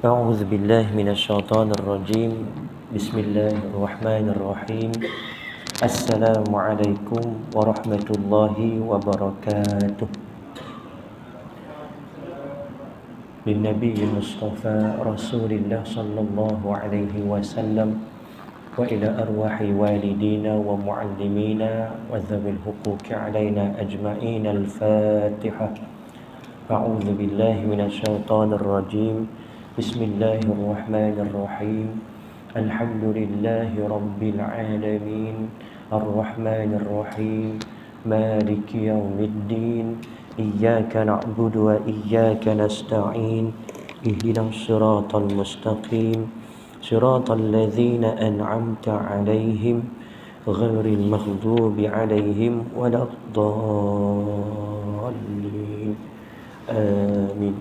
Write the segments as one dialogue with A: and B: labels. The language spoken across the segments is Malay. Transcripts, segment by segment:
A: أعوذ بالله من الشيطان الرجيم بسم الله الرحمن الرحيم السلام عليكم ورحمة الله وبركاته للنبي المصطفى رسول الله صلى الله عليه وسلم وإلى أرواح والدينا ومعلمينا وذوي الحقوق علينا أجمعين الفاتحة أعوذ بالله من الشيطان الرجيم بسم الله الرحمن الرحيم الحمد لله رب العالمين الرحمن الرحيم مالك يوم الدين إياك نعبد وإياك نستعين اهدنا الصراط المستقيم صراط الذين أنعمت عليهم غير المغضوب عليهم ولا الضالين آمين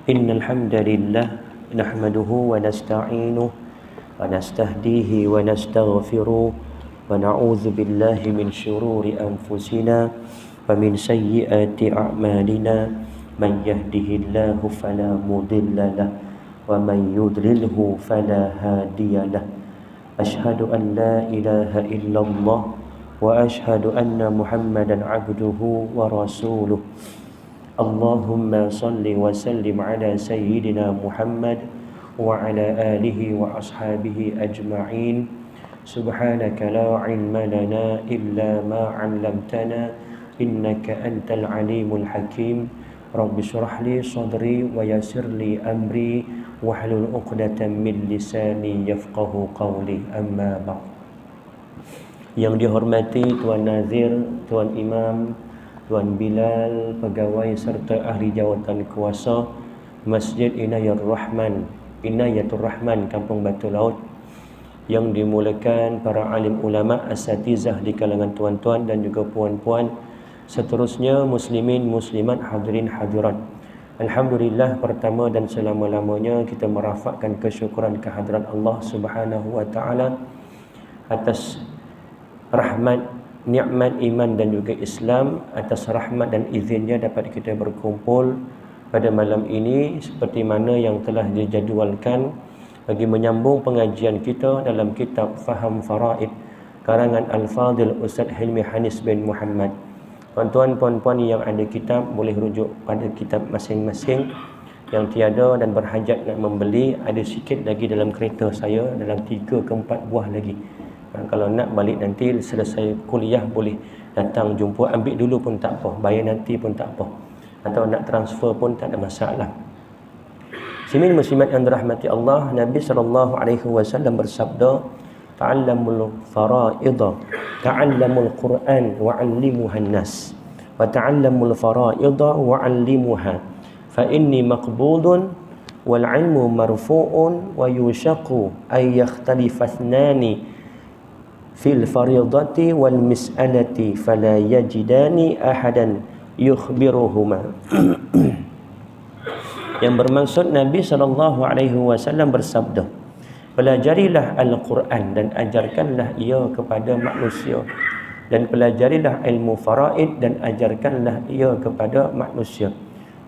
A: إن الحمد لله نحمده ونستعينه ونستهديه ونستغفره ونعوذ بالله من شرور أنفسنا ومن سيئات أعمالنا من يهده الله فلا مضل له ومن يضلله فلا هادي له أشهد أن لا إله إلا الله وأشهد أن محمدا عبده ورسوله اللهم صل وسلم على سيدنا محمد وعلى آله وأصحابه أجمعين سبحانك لا علم لنا إلا ما علمتنا إنك أنت العليم الحكيم رب اشرح لي صدري ويسر لي أمري واحلل عقدة من لساني يفقه قولي أما بعد. Yang dihormati Tuan Nazir, Tuan Imam, Tuan Bilal, pegawai serta ahli jawatan kuasa Masjid Inayatur Rahman Kampung Batu Laut, yang dimulakan para alim ulama asatizah di kalangan tuan-tuan dan juga puan-puan, seterusnya muslimin muslimat hadirin hadirat. Alhamdulillah, pertama dan selama-lamanya kita merafakkan kesyukuran kehadrat Allah Subhanahu wa taala atas rahmat, nikmat iman dan juga Islam, atas rahmat dan izinnya dapat kita berkumpul pada malam ini seperti mana yang telah dijadualkan bagi menyambung pengajian kita dalam kitab Faham Faraid karangan Al-Fadil Ustaz Hilmi Hanis bin Muhammad. Tuan-tuan puan-puan yang ada kitab boleh rujuk pada kitab masing-masing. Yang tiada dan berhajat nak membeli, ada sikit lagi dalam kereta saya, dalam 3 ke 4 buah lagi. Kalau nak balik nanti selesai kuliah boleh datang jumpa, ambil dulu pun tak apa, bayar nanti pun tak apa, atau nak transfer pun tak ada masalah. Muslimin muslimat yang dirahmati Allah, Nabi SAW bersabda, ta'allamul fara'idha ta'allamul Qur'an wa'allimuhan nas wa ta'allamul fara'idha wa'allimuha fa inni maqbudun wal ilmu marfu'un wa yushaqu ay yakhtalifa ithnani fil faridati wal mis'alati fala yajidani ahadan yukhbiruhuma. Yang bermaksud Nabi SAW bersabda, pelajarilah Al-Quran dan ajarkanlah ia kepada manusia, dan pelajarilah ilmu faraid dan ajarkanlah ia kepada manusia.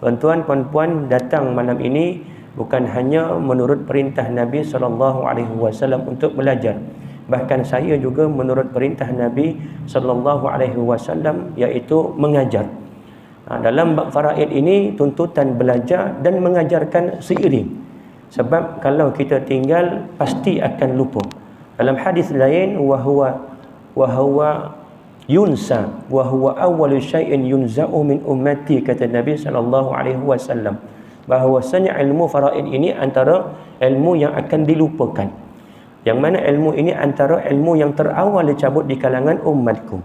A: Tuan-tuan puan-puan datang malam ini bukan hanya menurut perintah Nabi SAW untuk belajar, bahkan saya juga menurut perintah Nabi SAW iaitu mengajar. Dalam bab faraid ini tuntutan belajar dan mengajarkan seiring. Sebab kalau kita tinggal pasti akan lupa. Dalam hadis lain wa huwa yunsa wa huwa awwalu syai'in yunza'u min ummati, kata Nabi SAW, bahawasanya ilmu faraid ini antara ilmu yang akan dilupakan. Yang mana ilmu ini antara ilmu yang terawal dicabut di kalangan umatku.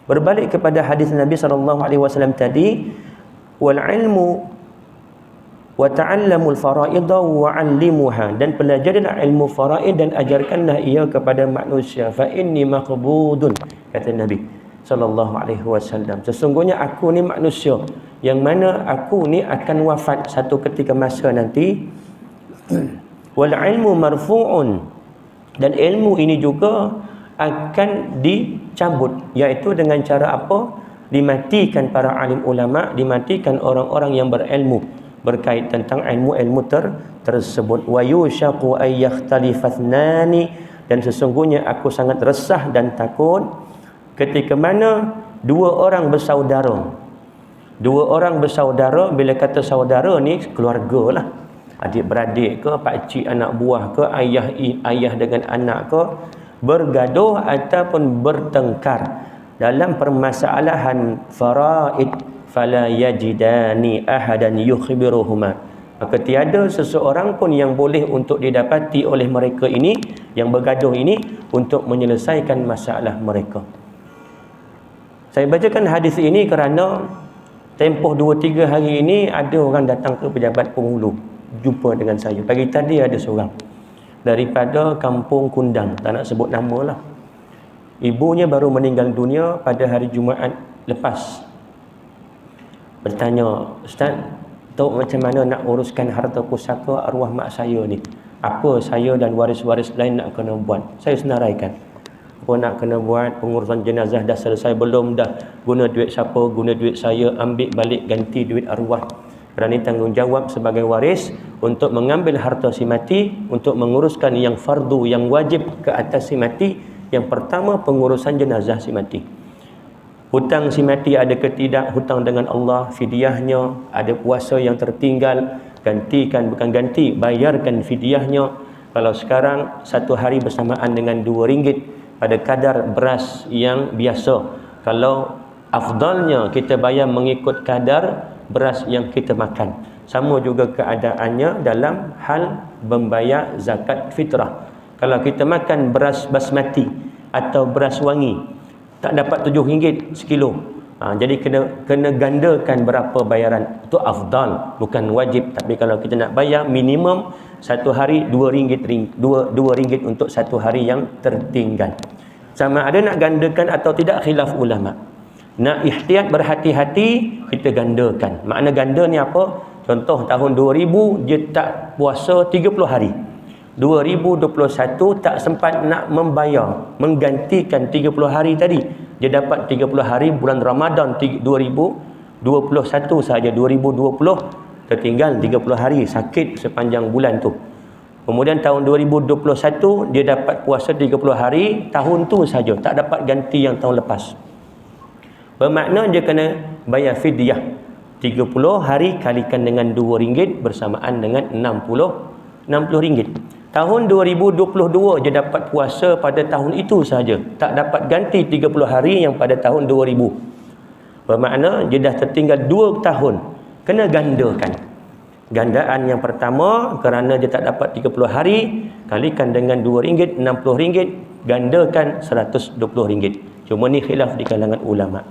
A: Berbalik kepada hadis Nabi SAW tadi, wal ilmu wa ta'allamul fara'idha wa'allimuha, dan pelajarilah ilmu faraid dan ajarkanlah ia kepada manusia. Fa inni maqbudun, kata Nabi SAW, sesungguhnya aku ni manusia yang mana aku ni akan wafat satu ketika masa nanti. Wal ilmu marfu'un, dan ilmu ini juga akan dicabut, iaitu dengan cara apa? Dimatikan para alim ulama, dimatikan orang-orang yang berilmu. berkait tentang ilmu-ilmu tersebut. Wa yushaqu ay yakhtalifathnani, dan sesungguhnya aku sangat resah dan takut ketika mana dua orang bersaudara. Dua orang bersaudara, bila kata saudara ni keluarga lah, adik-beradik ke, pakcik anak buah ke, ayah dengan anak ke, bergaduh ataupun bertengkar dalam permasalahan faraid, fala yajidani ahadan yukhbiruhuma, maka tiada seseorang pun yang boleh untuk didapati oleh mereka ini yang bergaduh ini untuk menyelesaikan masalah mereka. Saya bacakan hadis ini kerana tempoh 2-3 hari ini ada orang datang ke pejabat penghulu jumpa dengan saya. Pagi tadi ada seorang daripada kampung Kundang, tak nak sebut nama lah. Ibunya baru meninggal dunia pada hari Jumaat lepas. Bertanya, Ustaz, tahu macam mana nak uruskan harta pusaka arwah mak saya ni? Apa saya dan waris-waris lain nak kena buat? Saya senaraikan. Apa nak kena buat? Pengurusan jenazah dah selesai belum? Dah guna duit siapa? Guna duit saya, ambil balik ganti duit arwah. Kerana tanggungjawab sebagai waris untuk mengambil harta si mati, untuk menguruskan yang fardu, yang wajib ke atas si mati. Yang pertama, pengurusan jenazah si mati. Hutang si mati ada ke tidak, hutang dengan Allah, fidyahnya, ada puasa yang tertinggal, gantikan, bukan ganti, bayarkan fidyahnya. Kalau sekarang satu hari bersamaan dengan RM2 pada kadar beras yang biasa. Kalau afdalnya kita bayar mengikut kadar beras yang kita makan. Sama juga keadaannya dalam hal membayar zakat fitrah. Kalau kita makan beras basmati atau beras wangi, tak dapat RM7 sekilo. Jadi kena gandakan berapa bayaran. Itu afdal, bukan wajib. Tapi kalau kita nak bayar, minimum satu hari RM2 untuk satu hari yang tertinggal. Sama ada nak gandakan atau tidak, khilaf ulama. Nak ihtiyat, berhati-hati, kita gandakan. Makna ganda ni apa? Contoh tahun 2000 dia tak puasa 30 hari. 2021 tak sempat nak membayar, menggantikan 30 hari tadi. Dia dapat 30 hari bulan Ramadan 2021 saja. 2020 tertinggal 30 hari, sakit sepanjang bulan tu. Kemudian tahun 2021 dia dapat puasa 30 hari, tahun tu saja, tak dapat ganti yang tahun lepas. Bermakna dia kena bayar fidyah 30 hari kalikan dengan RM2 bersamaan dengan RM60. Tahun 2022 dia dapat puasa pada tahun itu saja, tak dapat ganti 30 hari yang pada tahun 2000. Bermakna dia dah tertinggal 2 tahun, kena gandakan. Gandaan yang pertama, kerana dia tak dapat 30 hari, kalikan dengan RM2, RM60, gandakan RM120. Cuma ni khilaf di kalangan ulama.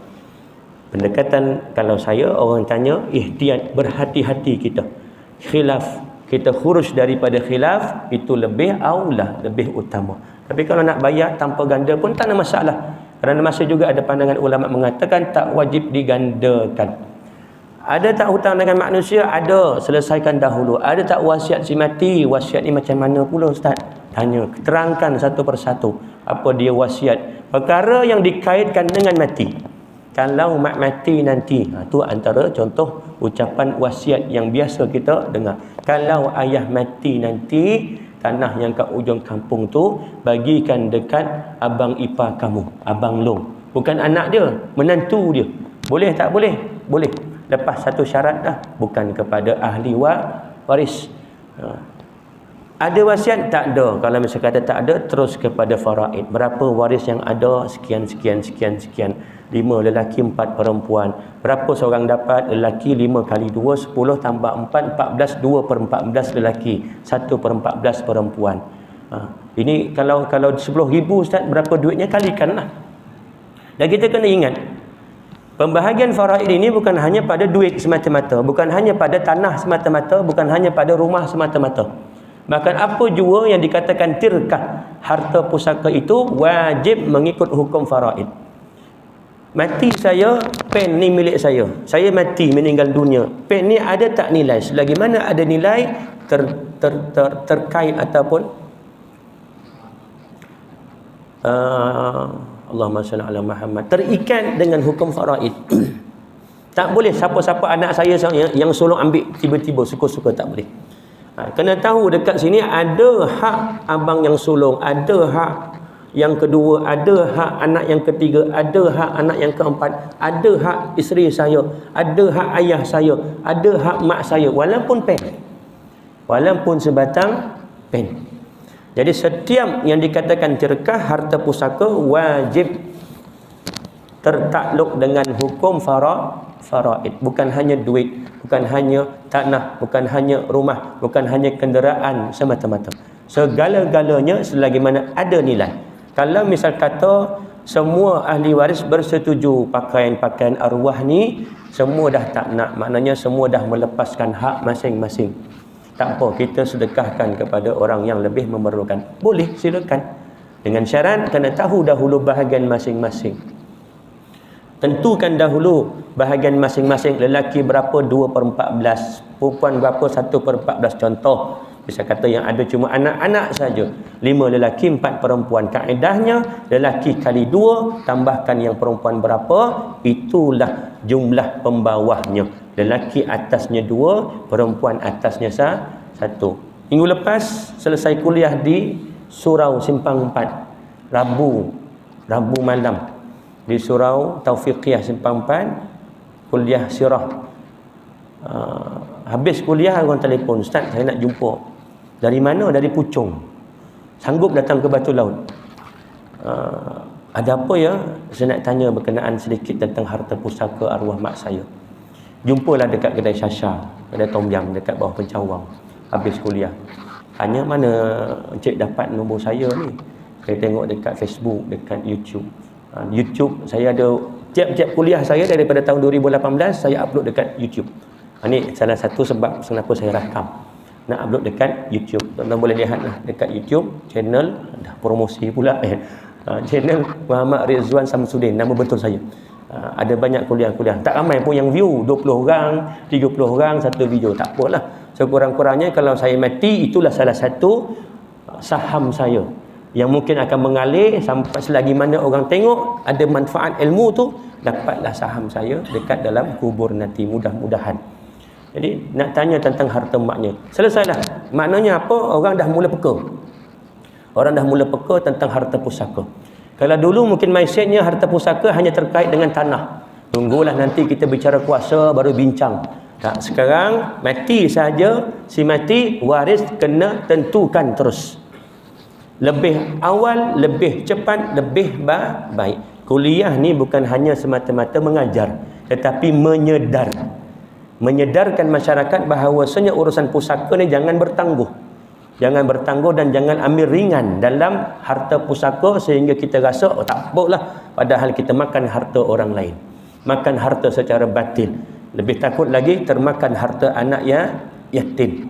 A: Pendekatan, kalau saya, orang tanya, ihtiyat, berhati-hati kita. Khilaf, kita khurus daripada khilaf, itu lebih aulah, lebih utama. Tapi kalau nak bayar tanpa ganda pun tak ada masalah. Kerana masih juga ada pandangan ulama mengatakan tak wajib digandakan. Ada tak hutang dengan manusia? Ada, selesaikan dahulu. Ada tak wasiat si mati? Wasiat ni macam mana pula Ustaz? Tanya, terangkan satu persatu apa dia wasiat. Perkara yang dikaitkan dengan mati. Kalau mak mati nanti, tu antara contoh ucapan wasiat yang biasa kita dengar. Kalau ayah mati nanti, tanah yang kat ujung kampung tu bagikan dekat abang ipar kamu, abang long. Bukan anak dia, menantu dia. Boleh tak boleh? Boleh. Lepas satu syarat dah, bukan kepada ahli waris. Ada wasiat? Tak ada. Kalau misalnya kata tak ada, terus kepada faraid. Berapa waris yang ada? Sekian. 5 lelaki, 4 perempuan. Berapa seorang dapat? Lelaki 5 kali 2, 10 tambah 4, 14. 2/14 lelaki, 1/14 perempuan. Ini kalau 10,000 Ustaz, berapa duitnya? Kalikanlah. Dan kita kena ingat, pembahagian faraid ini bukan hanya pada duit semata-mata, bukan hanya pada tanah semata-mata, bukan hanya pada rumah semata-mata. Bahkan apa jua yang dikatakan tirkah, harta pusaka itu wajib mengikut hukum faraid. Mati saya, pen ni milik saya. Saya mati, meninggal dunia. Pen ni ada tak nilai? Selagi mana ada nilai terkait ataupun Allahumma salli ala Muhammad, terikat dengan hukum faraid. Tak boleh siapa-siapa anak saya yang sulung ambil tiba-tiba suka-suka, tak boleh. Kena tahu dekat sini ada hak abang yang sulung, ada hak yang kedua, ada hak anak yang ketiga, ada hak anak yang keempat, ada hak isteri saya, ada hak ayah saya, ada hak mak saya, walaupun pen, walaupun sebatang pen. Jadi setiap yang dikatakan terkah harta pusaka wajib tertakluk dengan hukum faraid. Bukan hanya duit, bukan hanya tanah, bukan hanya rumah, bukan hanya kenderaan semata-mata. Segala-galanya selagi mana ada nilai. Kalau misal kata semua ahli waris bersetuju pakaian-pakaian arwah ni, semua dah tak nak, maknanya semua dah melepaskan hak masing-masing. Tak apa, kita sedekahkan kepada orang yang lebih memerlukan. Boleh, silakan. Dengan syarat kena tahu dahulu bahagian masing-masing. Tentukan dahulu bahagian masing-masing. Lelaki berapa 2/14, perempuan berapa 1/14. Contoh, bisa kata yang ada cuma anak-anak saja, 5 lelaki 4 perempuan. Kaedahnya lelaki kali 2 tambahkan yang perempuan berapa, itulah jumlah pembawahnya. Lelaki atasnya 2, perempuan atasnya 1. Minggu lepas selesai kuliah di Surau Simpang 4, Rabu malam di Surau Taufiqiyah Simpang 4, kuliah sirah. Habis kuliah orang telefon, "Ustaz, saya nak jumpa." "Dari mana?" "Dari Puchong." "Sanggup datang ke Batu Laut?" "Ada apa ya?" "Saya nak tanya berkenaan sedikit tentang harta pusaka arwah mak saya." "Jumpalah dekat kedai Syasha, kedai Tom Yam dekat bawah Pencawang." Habis kuliah, tanya, "Mana encik dapat nombor saya ni?" Saya tengok dekat Facebook, dekat YouTube. YouTube saya ada, tiap-tiap kuliah saya daripada tahun 2018 saya upload dekat YouTube. Ini salah satu sebab kenapa saya rakam, nak upload dekat YouTube. Tuan-tuan boleh lihat lah dekat YouTube channel, dah promosi pula channel Muhammad Rizwan Samsudin, nama betul saya. Ada banyak kuliah-kuliah, tak ramai pun yang view, 20 orang 30 orang satu video, tak apalah. Sekurang-kurangnya kalau saya mati, itulah salah satu saham saya yang mungkin akan mengalir sampai selagi mana orang tengok ada manfaat ilmu tu, dapatlah saham saya dekat dalam kubur nanti, mudah-mudahan. Jadi nak tanya tentang harta maknya, selesailah. Maknanya apa? Orang dah mula peka, orang dah mula peka tentang harta pusaka. Kalau dulu mungkin mindsetnya harta pusaka hanya terkait dengan tanah, tunggulah nanti kita bicara kuasa baru bincang. Tak, sekarang mati saja, si mati waris kena tentukan terus, lebih awal, lebih cepat, lebih baik. Kuliah ni bukan hanya semata-mata mengajar, tetapi menyedarkan masyarakat bahawasanya urusan pusaka ni jangan bertangguh. Jangan bertangguh dan jangan ambil ringan dalam harta pusaka sehingga kita rasa, oh tak apalah, padahal kita makan harta orang lain, makan harta secara batil. Lebih takut lagi termakan harta anak yatim.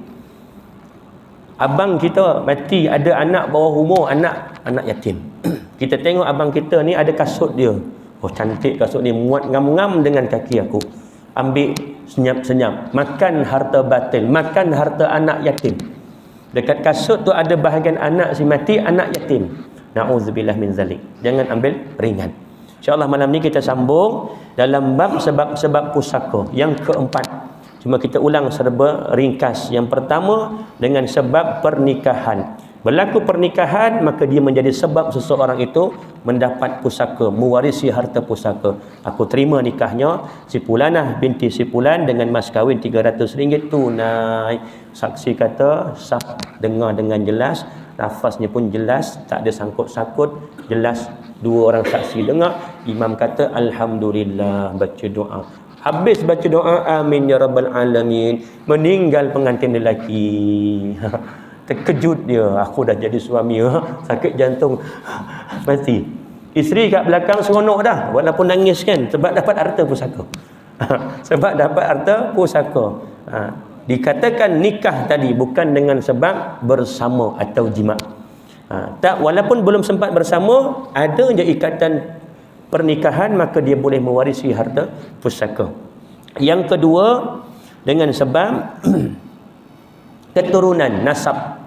A: Abang kita mati, ada anak bawah umur, anak yatim. Kita tengok abang kita ni ada kasut dia, oh cantik kasut ni, muat ngam-ngam dengan kaki aku, ambil senyap-senyap, makan harta batil, makan harta anak yatim. Dekat kasut tu ada bahagian anak si mati, anak yatim. Na'udzubillah min zalik. Jangan ambil ringan. InsyaAllah malam ni kita sambung dalam bab sebab-sebab pusaka yang keempat. Cuma kita ulang serba ringkas. Yang pertama dengan sebab pernikahan. Berlaku pernikahan, maka dia menjadi sebab seseorang itu mendapat pusaka, mewarisi harta pusaka. Aku terima nikahnya si Fulanah binti si Fulan dengan mas kahwin RM300 tunai. Saksi kata sah, dengar dengan jelas, lafaznya pun jelas, tak ada sangkut-sangkut, jelas. 2 orang saksi dengar, imam kata alhamdulillah, baca doa. Habis baca doa, amin ya rabbal alamin, meninggal pengantin lelaki. Terkejut dia, aku dah jadi suami, sakit jantung, mati. Isteri kat belakang seronok dah, walaupun nangis kan, sebab dapat harta pusaka. Sebab dapat harta pusaka. Dikatakan nikah tadi bukan dengan sebab bersama atau jima. Tak, walaupun belum sempat bersama, ada je ikatan pernikahan, maka dia boleh mewarisi harta pusaka. Yang kedua dengan sebab keturunan, nasab.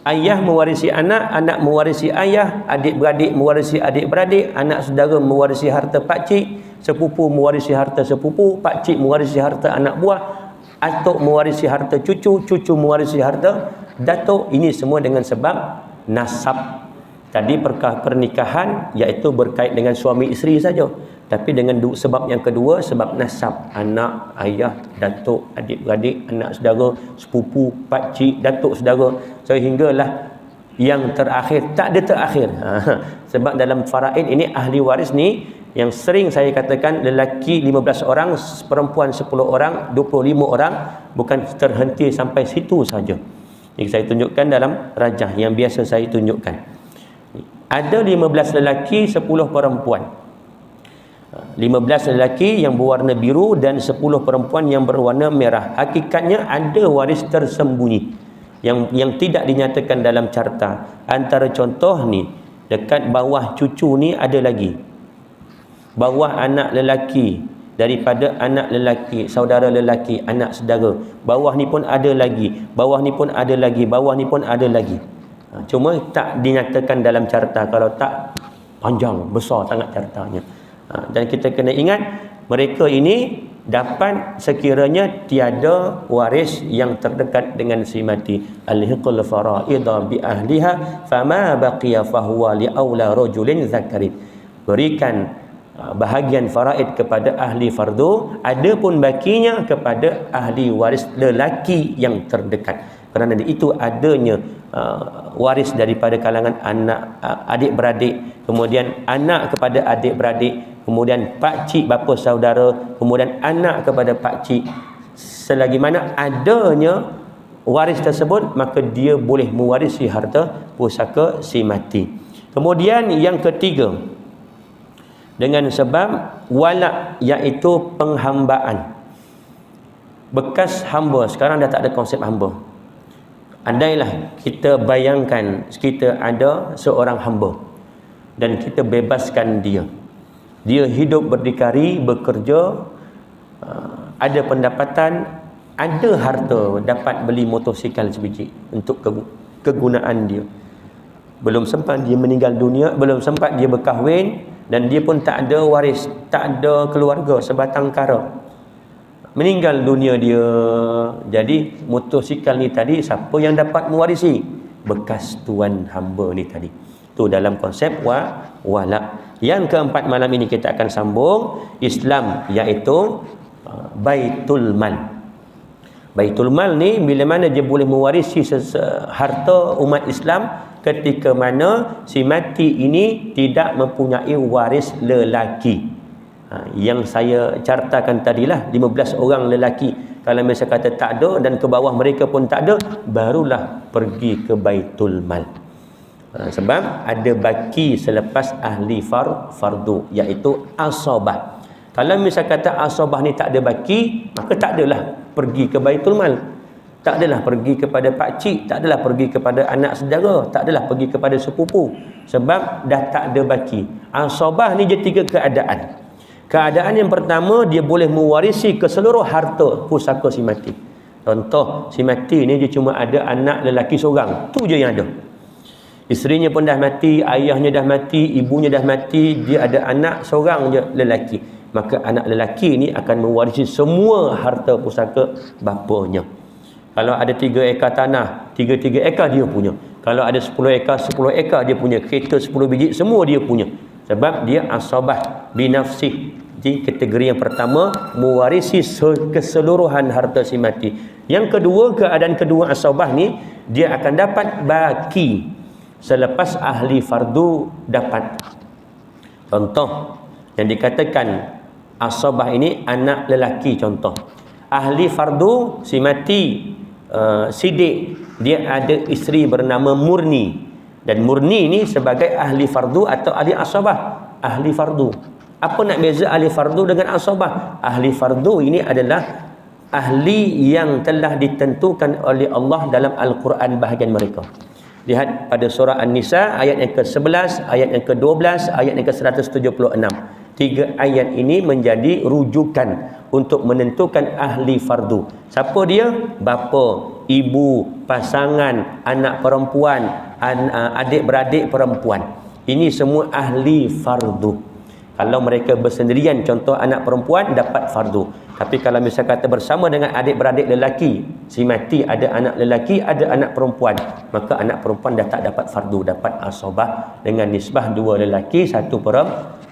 A: Ayah mewarisi anak, anak mewarisi ayah, adik-beradik mewarisi adik-beradik, anak saudara mewarisi harta pakcik, sepupu mewarisi harta sepupu, pakcik mewarisi harta anak buah, atuk mewarisi harta cucu, cucu mewarisi harta datuk. Ini semua dengan sebab nasab. Tadi pernikahan iaitu berkait dengan suami isteri saja. Tapi dengan sebab yang kedua, sebab nasab, anak, ayah, datuk, adik-beradik, anak saudara, sepupu, pakcik, datuk saudara, sehinggalah yang terakhir. Tak ada terakhir. Sebab dalam faraid ini ahli waris ni yang sering saya katakan, lelaki 15 orang, perempuan 10 orang, 25 orang, bukan terhenti sampai situ saja. Ini saya tunjukkan dalam rajah yang biasa saya tunjukkan. Ada 15 lelaki, 10 perempuan. 15 lelaki yang berwarna biru dan 10 perempuan yang berwarna merah. Hakikatnya ada waris tersembunyi yang tidak dinyatakan dalam carta. Antara contoh ni, dekat bawah cucu ni ada lagi. Bawah anak lelaki, daripada anak lelaki, saudara lelaki, anak saudara. Bawah ni pun ada lagi. Bawah ni pun ada lagi. Bawah ni pun ada lagi. Cuma tak dinyatakan dalam carta. Kalau tak, panjang, besar sangat cartanya. Dan kita kena ingat, mereka ini dapat sekiranya tiada waris yang terdekat dengan si mati. Alhiqul fara'idha bi ahliha fama baqiya fahuwa li aula rajulin zakarin. Berikan bahagian faraid kepada ahli fardu, adapun bakinya kepada ahli waris lelaki yang terdekat. Kerana itu adanya waris daripada kalangan anak, adik-beradik, kemudian anak kepada adik-beradik, kemudian pakcik bapa saudara, kemudian anak kepada pakcik. Selagi mana adanya waris tersebut, maka dia boleh mewarisi harta pusaka si mati. Kemudian yang ketiga, dengan sebab walak, iaitu penghambaan. Bekas hamba, sekarang dah tak ada konsep hamba. Andailah kita bayangkan kita ada seorang hamba dan kita bebaskan dia. Dia hidup berdikari, bekerja, ada pendapatan, ada harta, dapat beli motosikal sebiji untuk kegunaan dia. Belum sempat dia meninggal dunia, belum sempat dia berkahwin, dan dia pun tak ada waris, tak ada keluarga, sebatang kara. Meninggal dunia dia. Jadi motosikal ni tadi, siapa yang dapat mewarisi? Bekas tuan hamba ni tadi. Itu dalam konsep walak. Yang keempat malam ini kita akan sambung Islam, iaitu Baitul Mal. Baitul Mal ni bila mana dia boleh mewarisi harta umat Islam ketika mana si mati ini tidak mempunyai waris lelaki. Yang saya cartakan tadilah 15 orang lelaki. Kalau misalnya kata tak ada dan ke bawah mereka pun tak ada, barulah pergi ke Baitul Mal. Sebab ada baki selepas ahli fardu, iaitu asabah. Kalau misalnya kata asabah ni tak ada baki, maka tak adalah pergi ke Baitul Mal. Tak adalah pergi kepada pakcik, tak adalah pergi kepada anak saudara, tak adalah pergi kepada sepupu. Sebab dah tak ada baki. Asabah ni je 3 keadaan. Keadaan yang pertama, dia boleh mewarisi keseluruh harta pusaka si mati. Contoh, si mati ni dia cuma ada anak lelaki seorang. Tu je yang ada. Isterinya pun dah mati, ayahnya dah mati, ibunya dah mati, dia ada anak seorang je lelaki. Maka anak lelaki ni akan mewarisi semua harta pusaka bapanya. Kalau ada 3 ekar tanah, 3 ekar dia punya. Kalau ada 10 ekar, 10 ekar dia punya. Kereta 10 biji, semua dia punya. Sebab dia asabah binafsih. Di kategori yang pertama, mewarisi keseluruhan harta si mati. Yang kedua, keadaan kedua asabah ni, dia akan dapat baki selepas ahli fardu dapat. Contoh yang dikatakan asabah ini anak lelaki, contoh. Ahli fardu si mati, sidik, dia ada isteri bernama Murni. Dan Murni ni sebagai ahli fardu atau ahli asabah. Ahli fardu. Apa nak beza ahli fardu dengan asabah? Ahli fardu ini adalah ahli yang telah ditentukan oleh Allah dalam Al-Quran bahagian mereka. Lihat pada surah An-Nisa ayat yang ke-11, ayat yang ke-12, ayat yang ke-176. 3 ayat ini menjadi rujukan untuk menentukan ahli fardu. Siapa dia? Bapa, ibu, pasangan, anak perempuan, adik-beradik perempuan. Ini semua ahli fardu. Kalau mereka bersendirian, contoh anak perempuan dapat fardu. Tapi kalau misal kata bersama dengan adik-beradik lelaki, si mati ada anak lelaki, ada anak perempuan, maka anak perempuan dah tak dapat fardu, dapat asabah dengan nisbah 2 lelaki 1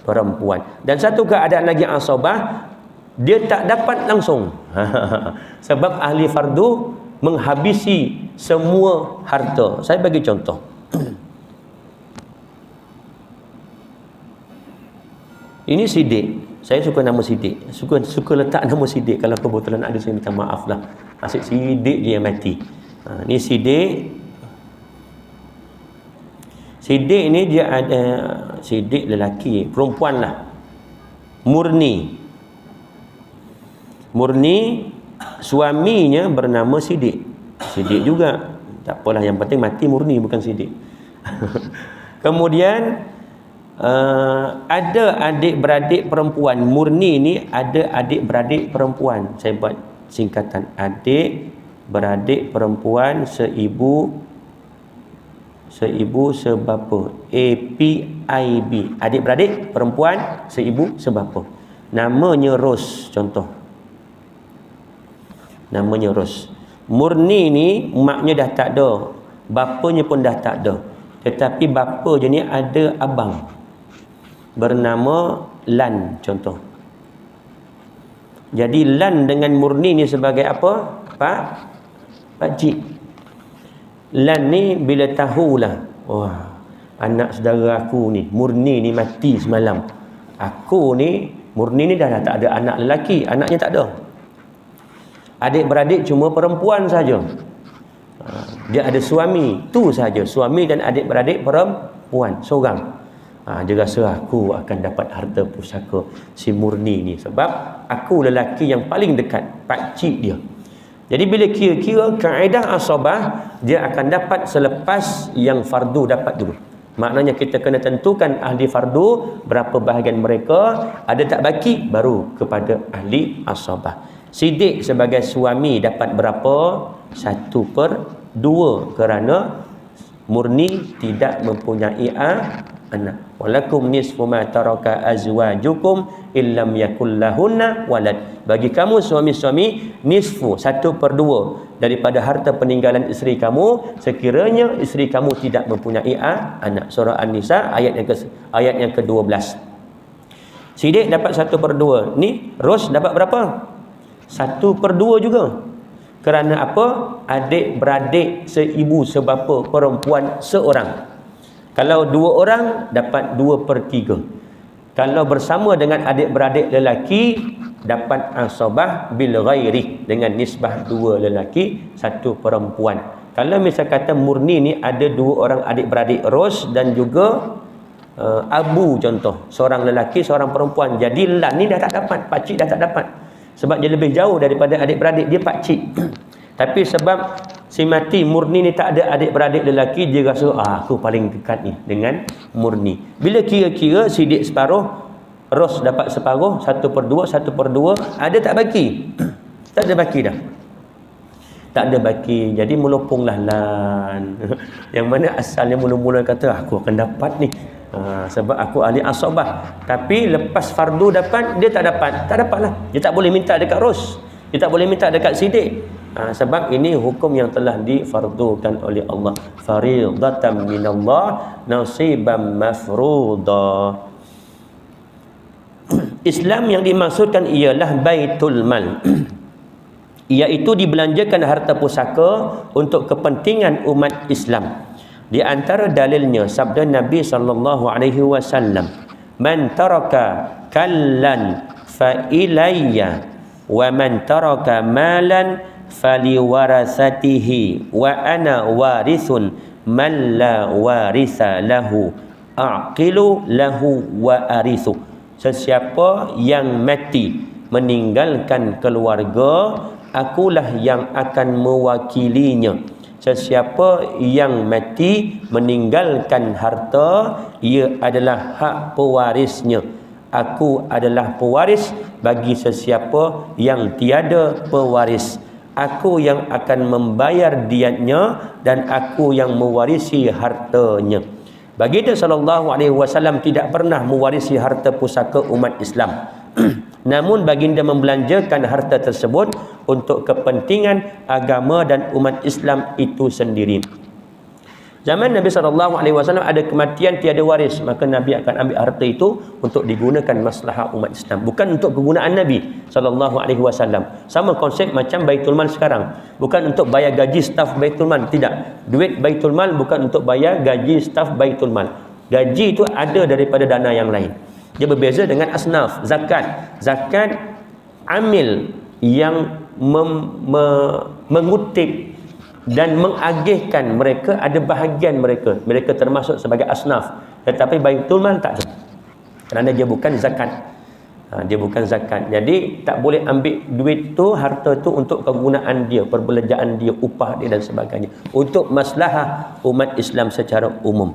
A: perempuan. Dan satu keadaan lagi asabah, dia tak dapat langsung. Sebab ahli fardu menghabisi semua harta. Saya bagi contoh. Ini Sidik. Saya suka nama Sidik. Suka letak nama Sidik. Kalau kebetulan ada, saya minta maaf lah. Asyik Sidik je yang mati. Ni Sidik. Sidik ni dia ada, Sidik lelaki, perempuan lah. Murni, suaminya bernama Sidik. Sidik juga. Tak apalah, yang penting mati Murni, bukan Sidik. Kemudian ada adik-beradik perempuan. Murni ni ada adik-beradik perempuan. Saya buat singkatan, adik-beradik perempuan seibu sebapa, APIB, adik-beradik perempuan seibu sebapa. Namanya Ros, contoh. Namanya Ros. Murni ni maknya dah tak ada, bapanya pun dah tak ada. Tetapi bapa je ni ada abang bernama Lan, contoh. Jadi Lan dengan Murni ni sebagai apa? Pakcik. Lan ni bila tahulah, wah, anak saudara aku ni, Murni ni mati semalam. Aku ni, Murni ni dah tak ada anak lelaki, anaknya tak ada. Adik-beradik cuma perempuan saja. Dia ada suami, tu saja, suami dan adik-beradik perempuan seorang. Dia rasa aku akan dapat harta pusaka si Murni ni sebab aku lelaki yang paling dekat, pakcik dia. Jadi bila kira-kira kaedah asabah, dia akan dapat selepas yang fardu dapat dulu. Maknanya kita kena tentukan ahli fardu berapa bahagian mereka, ada tak baki baru kepada ahli asabah. Sidik sebagai suami dapat berapa? 1/2 kerana Murni tidak mempunyai anak. Walakum nisfu ma taraka azwajukum illam yakul lahunna walad. Bagi kamu suami-suami, nisfu 1/2 daripada harta peninggalan isteri kamu sekiranya isteri kamu tidak mempunyai anak. Surah An-Nisa ayat yang ke-12. Sidik dapat 1/2. Ni Ros dapat berapa? 1/2 juga. Kerana apa? Adik-beradik seibu sebapa perempuan seorang. Kalau 2 orang dapat 2/3. Kalau bersama dengan adik-beradik lelaki dapat asabah bil ghairi dengan nisbah 2 lelaki 1 perempuan. Kalau misal kata Murni ni ada 2 orang adik-beradik Ros dan juga Abu contoh, seorang lelaki seorang perempuan. Jadi Lan ni dah tak dapat, pakcik dah tak dapat. Sebab dia lebih jauh daripada adik-beradik, dia pakcik. Tapi sebab si mati Murni ni tak ada adik-beradik lelaki, dia rasa aku paling dekat ni dengan Murni. Bila kira-kira Sidik separuh, Ros dapat separuh, 1/2, ada tak baki? Tak ada baki dah. Tak ada baki. Jadi meloponglah Lan. Yang mana asalnya mula-mula kata aku akan dapat ni. Sebab aku ahli asabah. Tapi lepas fardu dapat, dia tak dapat. Tak dapatlah. Dia tak boleh minta dekat Ros. Dia tak boleh minta dekat Sidik. Sebab ini hukum yang telah difardukan oleh Allah. Faridatan minallah nasiban mafruḍa. Islam yang dimaksudkan ialah baitul mal. Iaitu dibelanjakan harta pusaka untuk kepentingan umat Islam. Di antara dalilnya sabda Nabi sallallahu alaihi wasallam, "Man taraka kallan fa ilayya wa man taraka malan faliwarasatihi wa ana warithun man la warisa lahu aqilu lahu wa arithu." Sesiapa yang mati meninggalkan keluarga, akulah yang akan mewakilinya. Sesiapa yang mati meninggalkan harta, ia adalah hak pewarisnya. Aku adalah pewaris bagi sesiapa yang tiada pewaris. Aku yang akan membayar diatnya dan aku yang mewarisi hartanya. Baginda SAW tidak pernah mewarisi harta pusaka umat Islam. Namun baginda membelanjakan harta tersebut untuk kepentingan agama dan umat Islam itu sendiri. Zaman Nabi SAW ada kematian tiada waris, maka Nabi akan ambil harta itu untuk digunakan maslahah umat Islam, bukan untuk kegunaan Nabi SAW. Sama konsep macam Baitul Mal sekarang, bukan untuk bayar gaji staf Baitul Mal, tidak. Duit Baitul Mal bukan untuk bayar gaji staf Baitul Mal. Gaji itu ada daripada dana yang lain. Dia berbeza dengan asnaf. Zakat amil yang mengutip dan mengagihkan mereka, ada bahagian mereka termasuk sebagai asnaf, tetapi Baitul Mal tak ada, kerana dia bukan zakat. Dia bukan zakat. Jadi tak boleh ambil duit tu, harta tu untuk kegunaan dia, perbelanjaan dia, upah dia dan sebagainya, untuk maslahah umat Islam secara umum.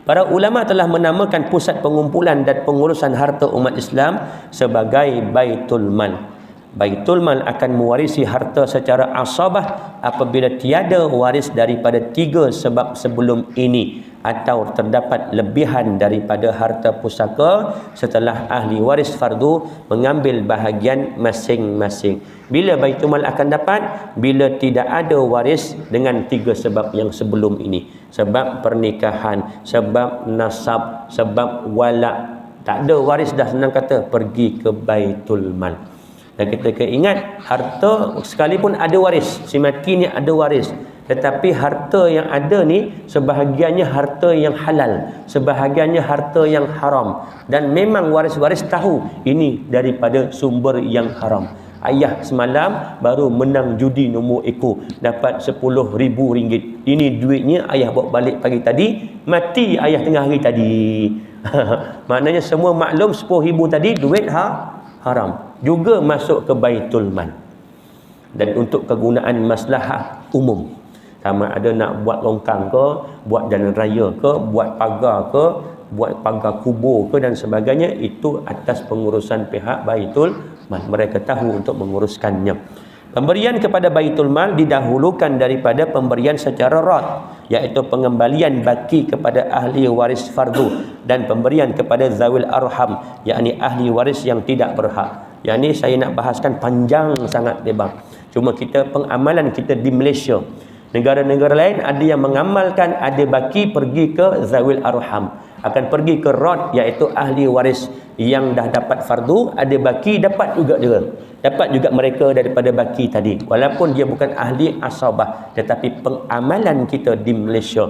A: Para ulama telah menamakan pusat pengumpulan dan pengurusan harta umat Islam sebagai Baitul Mal. Baitul Mal akan mewarisi harta secara asabah apabila tiada waris daripada 3 sebab sebelum ini, atau terdapat lebihan daripada harta pusaka setelah ahli waris fardu mengambil bahagian masing-masing. Bila Baitul Mal akan dapat? Bila tidak ada waris dengan 3 sebab yang sebelum ini. Sebab pernikahan, sebab nasab, sebab walak. Tak ada waris dah, senang kata, pergi ke Baitul Mal. Dan kita kena ingat, harta sekalipun ada waris, si mati ni ada waris, tetapi harta yang ada ni sebahagiannya harta yang halal, sebahagiannya harta yang haram, dan memang waris-waris tahu ini daripada sumber yang haram. Ayah semalam baru menang judi nombor ekor, dapat RM10,000. Ini duitnya ayah bawa balik pagi tadi, mati ayah tengah hari tadi. Maknanya semua maklum RM10,000 tadi duit haram, juga masuk ke Baitul Mal. Dan untuk kegunaan maslahah umum, sama ada nak buat longkang ke, buat jalan raya ke, buat pagar ke, buat pagar kubur ke dan sebagainya, itu atas pengurusan pihak Baitul Mal. Mereka tahu untuk menguruskannya. Pemberian kepada Baitul Mal didahulukan daripada pemberian secara rad, iaitu pengembalian baki kepada ahli waris fardu, dan pemberian kepada zawil arham, yakni ahli waris yang tidak berhak. Yang ni saya nak bahaskan panjang sangat lebar. Cuma pengamalan kita di Malaysia. Negara-negara lain ada yang mengamalkan ada baki pergi ke zawil arham, akan pergi ke rad, iaitu ahli waris yang dah dapat fardu, ada baki dapat juga dia. Dapat juga mereka daripada baki tadi, walaupun dia bukan ahli asabah. Tetapi pengamalan kita di Malaysia,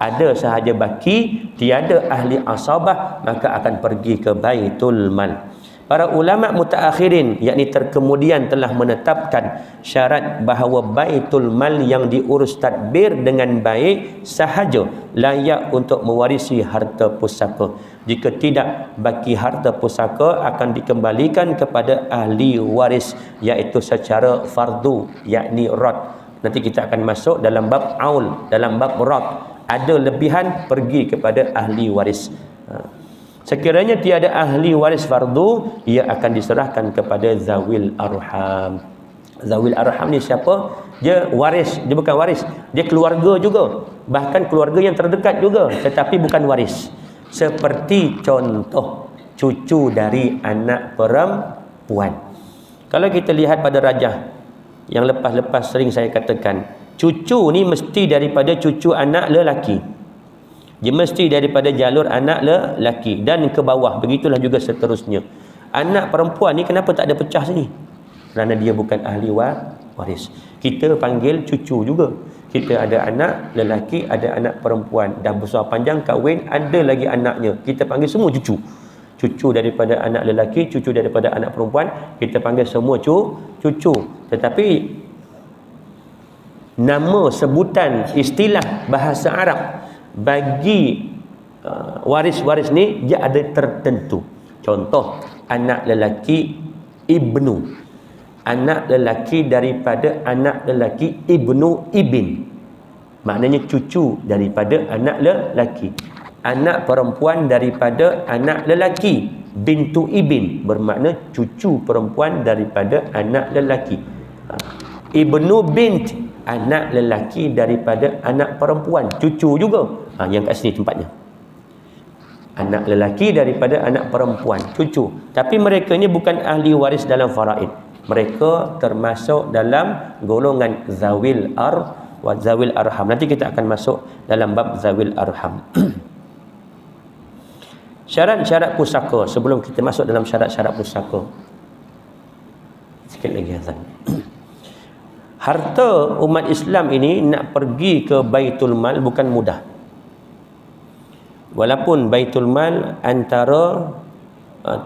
A: ada sahaja baki, tiada ahli asabah, maka akan pergi ke Baitul Mal. Para ulama mutaakhirin, yakni terkemudian, telah menetapkan syarat bahawa Baitul Mal yang diurus tadbir dengan baik sahaja layak untuk mewarisi harta pusaka. Jika tidak, baki harta pusaka akan dikembalikan kepada ahli waris, iaitu secara fardu, yakni rad. Nanti kita akan masuk dalam bab aul, dalam bab rad. Ada lebihan, pergi kepada ahli waris. Sekiranya tiada ahli waris fardu, ia akan diserahkan kepada zawil arham. Zawil arham ni siapa? Dia waris, dia bukan waris, dia keluarga juga, bahkan keluarga yang terdekat juga, tetapi bukan waris. Seperti contoh cucu dari anak perempuan. Kalau kita lihat pada rajah yang lepas-lepas sering saya katakan, cucu ni mesti daripada cucu anak lelaki. Dia mesti daripada jalur anak lelaki dan ke bawah, begitulah juga seterusnya. Anak perempuan ni kenapa tak ada pecah sini? Kerana dia bukan ahli waris. Kita panggil cucu juga. Kita ada anak lelaki, ada anak perempuan, dah besar panjang kahwin, ada lagi anaknya, kita panggil semua cucu. Cucu daripada anak lelaki, cucu daripada anak perempuan, kita panggil semua cucu. Tetapi nama, sebutan, istilah bahasa Arab bagi waris-waris ni dia ada tertentu. Contoh, anak lelaki ibnu, anak lelaki daripada anak lelaki ibnu ibin, maknanya cucu daripada anak lelaki. Anak perempuan daripada anak lelaki, bintu ibin, bermakna cucu perempuan daripada anak lelaki. Ibnu bint, anak lelaki daripada anak perempuan, cucu juga, Yang kat sini tempatnya. Anak lelaki daripada anak perempuan, cucu. Tapi mereka ni bukan ahli waris dalam faraid. Mereka termasuk dalam golongan zawil arham. Nanti kita akan masuk dalam bab zawil arham. Syarat-syarat pusaka, sebelum kita masuk dalam syarat-syarat pusaka. Sikit lagi azan. Harta umat Islam ini nak pergi ke Baitul Mal bukan mudah. Walaupun Baitul Mal antara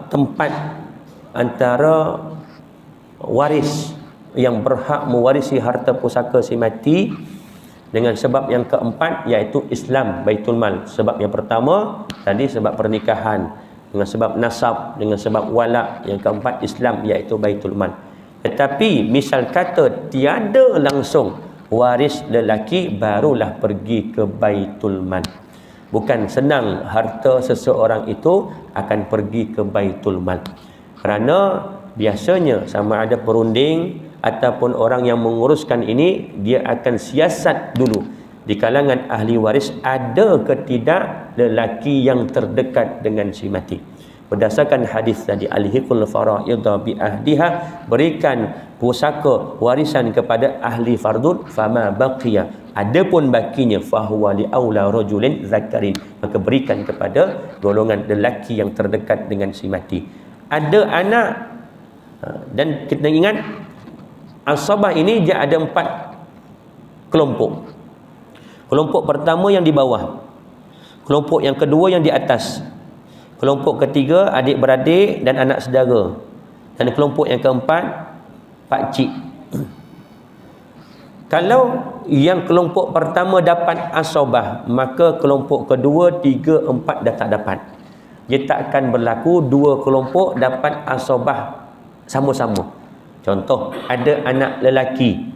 A: tempat, antara waris yang berhak mewarisi harta pusaka si mati, dengan sebab yang keempat iaitu Islam, Baitul Mal. Sebab yang pertama tadi sebab pernikahan, dengan sebab nasab, dengan sebab walak. Yang keempat Islam iaitu Baitul Mal. Tetapi misal kata tiada langsung waris lelaki, barulah pergi ke Baitul Mal. Bukan senang harta seseorang itu akan pergi ke Baitul Mal. Kerana biasanya sama ada perunding ataupun orang yang menguruskan ini, dia akan siasat dulu di kalangan ahli waris ada ke tidak lelaki yang terdekat dengan si mati. Berdasarkan hadis tadi, alhiqul faraidha bi ahdiha, berikan pusaka warisan kepada ahli fardun, fama baqiya, adapun bakinya fahuwa li aula rajulin zakarin, maka berikan kepada golongan lelaki yang terdekat dengan si mati. Ada anak, dan kita ingat asabah ini dia ada 4 kelompok. Kelompok pertama yang di bawah, kelompok yang kedua yang di atas, kelompok ketiga adik-beradik dan anak saudara, dan kelompok yang keempat pakcik. Kalau yang kelompok pertama dapat asabah, maka kelompok kedua, 3, 4 dah tak dapat. Dia tak akan berlaku 2 kelompok dapat asabah sama-sama. Contoh, ada anak lelaki,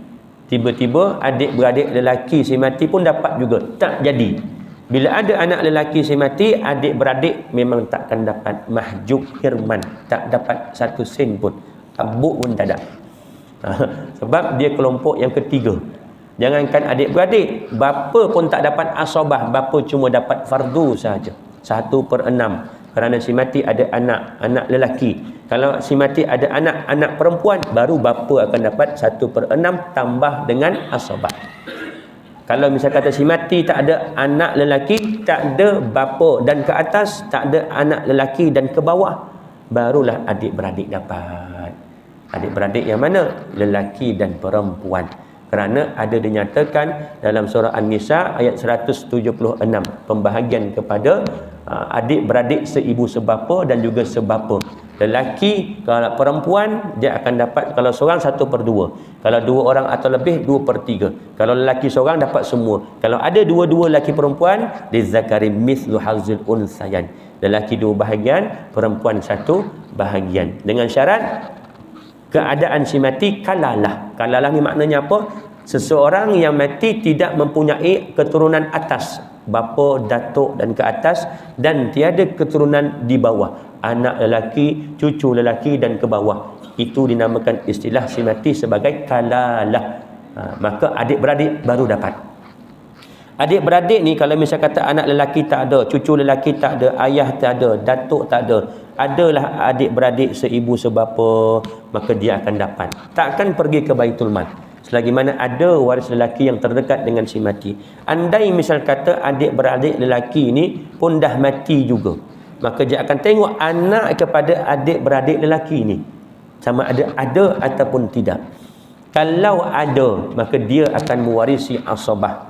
A: tiba-tiba adik-beradik lelaki si mati pun dapat juga. Tak jadi. Bila ada anak lelaki si mati, adik-beradik memang takkan dapat. Mahjub hirman, tak dapat 1 sen pun. Tabuk pun tak ada. Sebab dia kelompok yang ketiga. Jangankan adik-beradik, bapa pun tak dapat asabah. Bapa cuma dapat fardu sahaja, 1/6. Kerana si mati ada anak lelaki. Kalau si mati ada anak perempuan, baru bapa akan dapat 1/6 tambah dengan asabah. Kalau misal kata si mati tak ada anak lelaki, tak ada bapa dan ke atas, tak ada anak lelaki dan ke bawah, barulah adik-beradik dapat. Adik-beradik yang mana? Lelaki dan perempuan. Kerana ada dinyatakan dalam surah An-Nisa ayat 176, pembahagian kepada adik-beradik seibu sebapa dan juga sebapa. Lelaki, kalau perempuan dia akan dapat, kalau seorang 1/2, kalau 2 orang atau lebih 2/3, kalau lelaki seorang dapat semua. Kalau ada 2 lelaki perempuan, lizakari mithlu hazil unsayan, lelaki 2 bahagian, perempuan 1 bahagian, dengan syarat keadaan si mati kalalah. Kalalah ni maknanya apa? Seseorang yang mati tidak mempunyai keturunan atas, bapa, datuk dan ke atas, dan tiada keturunan di bawah, anak lelaki, cucu lelaki dan ke bawah. Itu dinamakan istilah si mati sebagai kalalah. Maka adik-beradik baru dapat. Adik-beradik ni kalau misal kata anak lelaki tak ada, cucu lelaki tak ada, ayah tak ada, datuk tak ada, adalah adik-beradik seibu sebapa, maka dia akan dapat. Takkan pergi ke Baitul Mal selagi mana ada waris lelaki yang terdekat dengan si mati. Andai misal kata adik-beradik lelaki ni pun dah mati juga, maka dia akan tengok anak kepada adik-beradik lelaki ni sama ada ataupun tidak. Kalau ada, maka dia akan mewarisi asabah,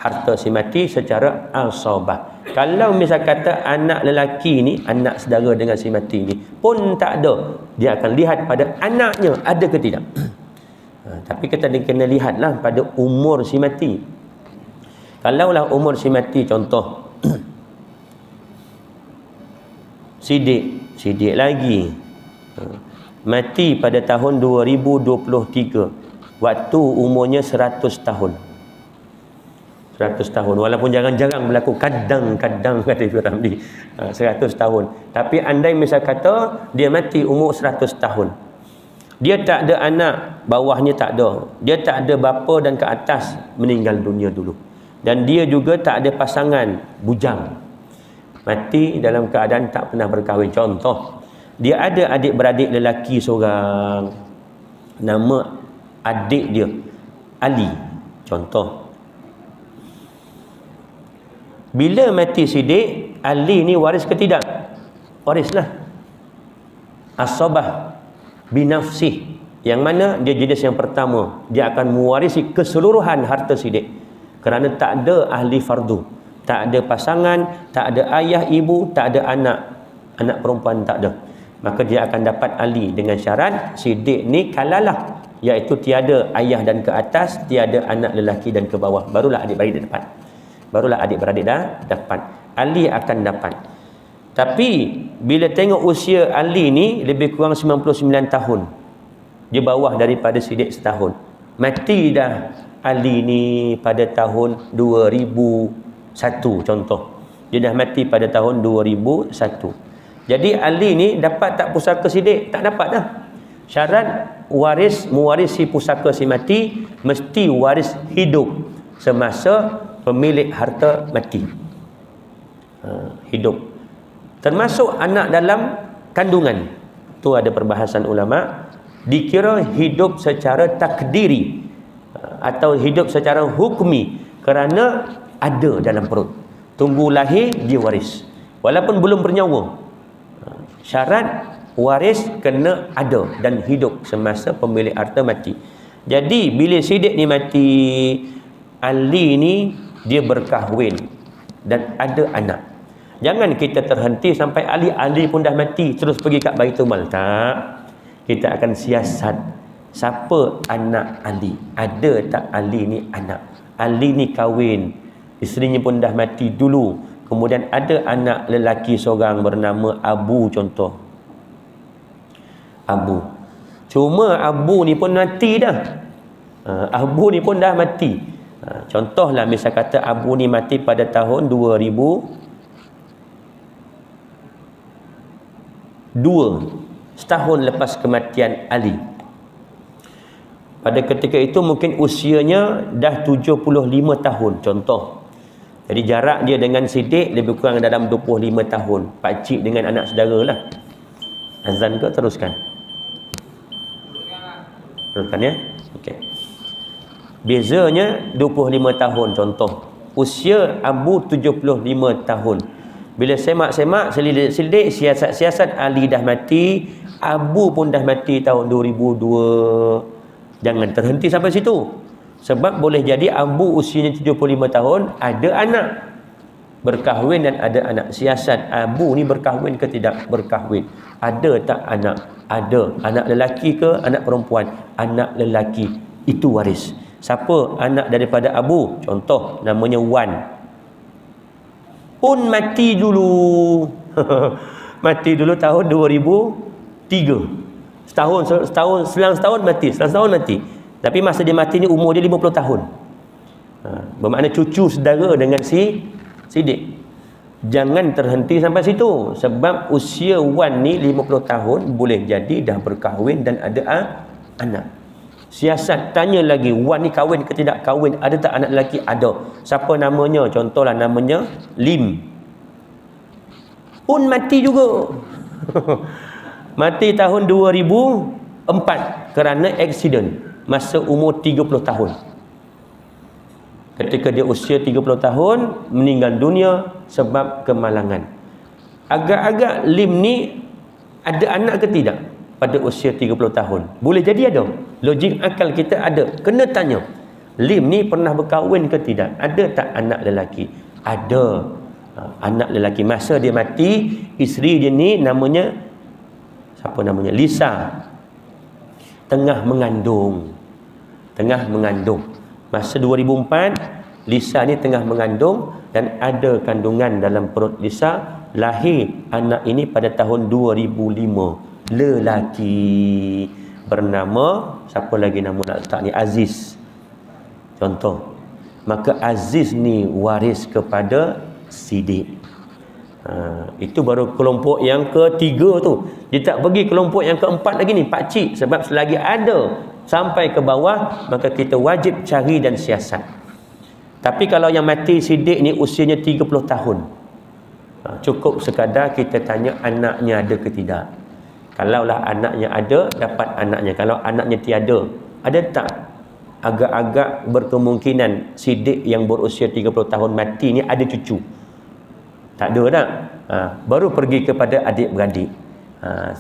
A: harta si mati secara asabah. Kalau misal kata anak lelaki ni, anak saudara dengan si mati ni pun tak ada, dia akan lihat pada anaknya ada ke tidak. Tapi kita kena lihatlah pada umur si mati. Kalaulah umur si mati, contoh Sidik lagi mati pada tahun 2023, waktu umurnya 100 tahun. 100 tahun, walaupun jarang-jarang berlaku, kadang-kadang kata Ibu Ramli 100 tahun. Tapi andai misal kata dia mati umur 100 tahun, dia tak ada anak, bawahnya tak ada, dia tak ada bapa dan ke atas, meninggal dunia dulu, Dan dia juga tak ada pasangan, bujang. Mati dalam keadaan tak pernah berkahwin. Contoh, dia ada adik-beradik lelaki seorang, nama adik dia Ali. Contoh, bila mati Siddiq, Ali ni waris ke tidak? Warislah. As-sabah binafsih, yang mana dia jenis yang pertama, dia akan mewarisi keseluruhan harta Siddiq, kerana tak ada ahli fardu, tak ada pasangan, tak ada ayah ibu, tak ada anak perempuan, tak ada. Maka dia akan dapat Ali dengan syarat Siddiq ni kalalah, iaitu tiada ayah dan ke atas, tiada anak lelaki dan ke bawah, barulah adik-beradik dapat. Barulah adik-beradik dah dapat. Ali akan dapat. Tapi bila tengok usia Ali ni lebih kurang 99 tahun, dia bawah daripada Siddiq setahun. Mati dah Ali ni pada tahun 2001 contoh. Dia dah mati pada tahun 2001. Jadi Ali ni dapat tak pusaka Siddiq? Tak dapat dah. Syarat mewarisi pusaka si mati, mesti waris hidup semasa pemilik harta mati. Hidup. Termasuk anak dalam kandungan. Tu ada perbahasan ulama. Dikira hidup secara takdiri atau hidup secara hukmi, kerana ada dalam perut. Tunggu lahir dia waris. Walaupun belum bernyawa. Syarat waris kena ada dan hidup semasa pemilik harta mati. Jadi bila Siddiq ni mati, Ali ni dia berkahwin dan ada anak. Jangan kita terhenti sampai Ali pun dah mati terus pergi kat Baitul Mal. Tak. Kita akan siasat siapa anak Ali. Ada tak Ali ni anak? Ali ni kahwin, isterinya pun dah mati dulu. Kemudian ada anak lelaki seorang bernama Abu contoh. Abu. Cuma Abu ni pun mati dah. Abu ni pun dah mati. Contohlah misal kata Abu ni mati pada tahun 2002. Setahun lepas kematian Ali. Pada ketika itu mungkin usianya dah 75 tahun contoh. Jadi jarak dia dengan Siddiq lebih kurang dalam 25 tahun. Pakcik dengan anak saudara lah. Azan ke teruskan? Teruskan ya? Okey. Bezanya 25 tahun contoh. Usia Abu 75 tahun. Bila semak-semak selidik siasat-siasat, Ali dah mati, Abu pun dah mati tahun 2002. Jangan terhenti sampai situ. Sebab boleh jadi Abu usianya 75 tahun, ada anak berkahwin dan ada anak. Siasat Abu ni berkahwin ke tidak berkahwin? Ada tak anak? Ada. Anak lelaki ke anak perempuan? Anak lelaki. Itu waris. Siapa anak daripada Abu? Contoh namanya Wan. Pun mati dulu. Mati dulu tahun 2003. Selang setahun mati. Tapi masa dia mati ni umur dia 50 tahun. Bermakna cucu saudara dengan Siddiq. Jangan terhenti sampai situ. Sebab usia Wan ni 50 tahun, boleh jadi dah berkahwin dan ada anak. Siasat tanya lagi, Wan ni kahwin ke tidak kahwin? Ada tak anak lelaki? Ada. Siapa namanya? Contohlah namanya Lim. Pun mati juga. Mati tahun 2004 kerana aksiden masa umur 30 tahun. Ketika dia usia 30 tahun meninggal dunia sebab kemalangan. Agak-agak Lim ni ada anak ke tidak pada usia 30 tahun? Boleh jadi ada. Logik akal kita ada. Kena tanya, Lim ni pernah berkahwin ke tidak? Ada tak anak lelaki? Ada. Anak lelaki. Masa dia mati, isteri dia ni namanya, siapa namanya? Lisa. Tengah mengandung. Masa 2004, Lisa ni tengah mengandung dan ada kandungan dalam perut Lisa. Lahir anak ini pada tahun 2005. Lelaki. Bernama, siapa lagi nama nak letak ni? Aziz. Contoh. Maka Aziz ni waris kepada Siddiq. Itu baru kelompok yang ketiga tu. Dia tak pergi kelompok yang keempat lagi ni, pakcik. Sebab selagi ada sampai ke bawah, maka kita wajib cari dan siasat. Tapi kalau yang mati sidik ni usianya 30 tahun. Cukup sekadar kita tanya anaknya ada ke tidak. Kalaulah anaknya ada, dapat anaknya. Kalau anaknya tiada, ada tak agak-agak berkemungkinan sidik yang berusia 30 tahun mati ni ada cucu? Tak ada tak? Baru pergi kepada adik-beradik.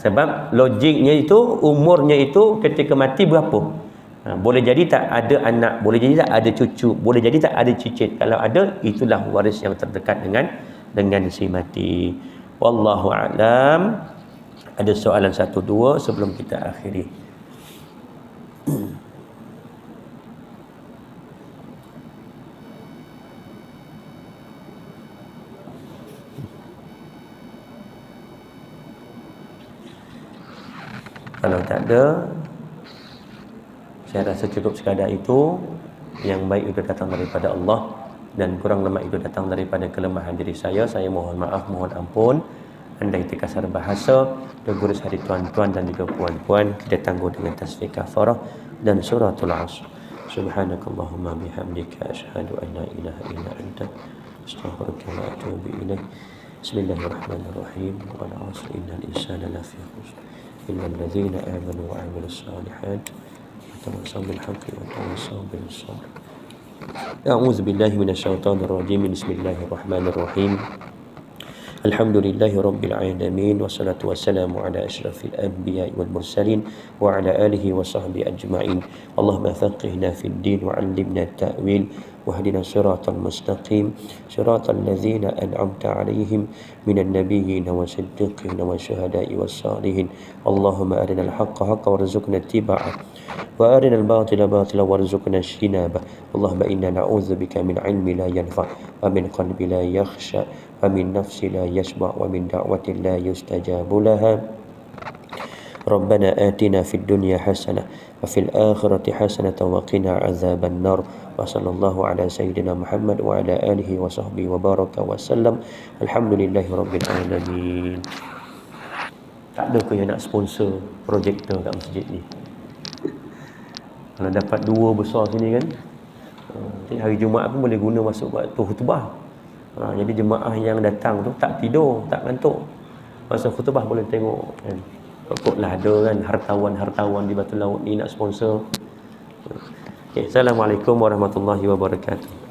A: Sebab logiknya itu, umurnya itu ketika mati berapa? Boleh jadi tak ada anak, boleh jadi tak ada cucu, boleh jadi tak ada cicit. Kalau ada, itulah waris yang terdekat dengan si mati. Wallahu a'lam. Ada soalan 1-2 sebelum kita akhiri. Kalau tak ada, saya rasa cukup sekadar itu. Yang baik itu datang daripada Allah, dan kurang lemah itu datang daripada kelemahan diri saya. Saya mohon maaf, mohon ampun. Andai terkasar bahasa, tergurus hati tuan-tuan dan juga puan-puan, kita tangguh dengan tasbih kafarah dan suratul Asr. Subhanakallahumma bihamdika asyhadu an la ilaha illa anta astaghfiruka wa atubu ilaik. Bismillahirrahmanirrahim. Wal 'asri innal insana lafi khusr illa alladzina amanu wa 'amilus shalihat wa tawassaw bil haqqi wa tawassaw bis sabr. A'udzu billahi minasyaitonir rajim. Bismillahirrahmanirrahim. Alhamdulillahi Rabbil Alamin. Wassalatu wassalamu ala ashrafil anbiya wal mursalin wa ala alihi wa sahbihi ajma'in. Allahumma faqihna fid din wa 'allimna at-ta'wil wahdina siratal mustaqim siratal ladzina an'amta 'alaihim minan nabiyyin wa siddiqin wa syuhada'i was salihin. Allahumma arinal haqqa haqqan warzuqna ittiba'ah wa arinal batila batila warzuqna ijtinabah. Allahumma inna na'udzubika min 'ilmin la yanfa' wa min qalbin la yakhsha wa min nafsin la yashba' wa min da'watin la yustajabu laha. Rabbana atina fid dunya hasanah wa fil akhirati hasanah wa qina azaban nar. Wa sallallahu ala sayyidina Muhammad wa ala alihi wa sahbihi wa baraka wa sallam. Alhamdulillahi rabbil alamin. Tak ada ke yang nak sponsor projektor kat masjid ni? Kalau dapat 2 besar sini kan, hari Jumaat pun boleh guna masuk waktu khutbah. Jadi jemaah yang datang tu tak tidur, tak ngantuk. Masa khutbah boleh tengok kan. Pokoklah ada kan hartawan-hartawan di Batu Laut ni nak sponsor. Okay, Assalamualaikum warahmatullahi wabarakatuh.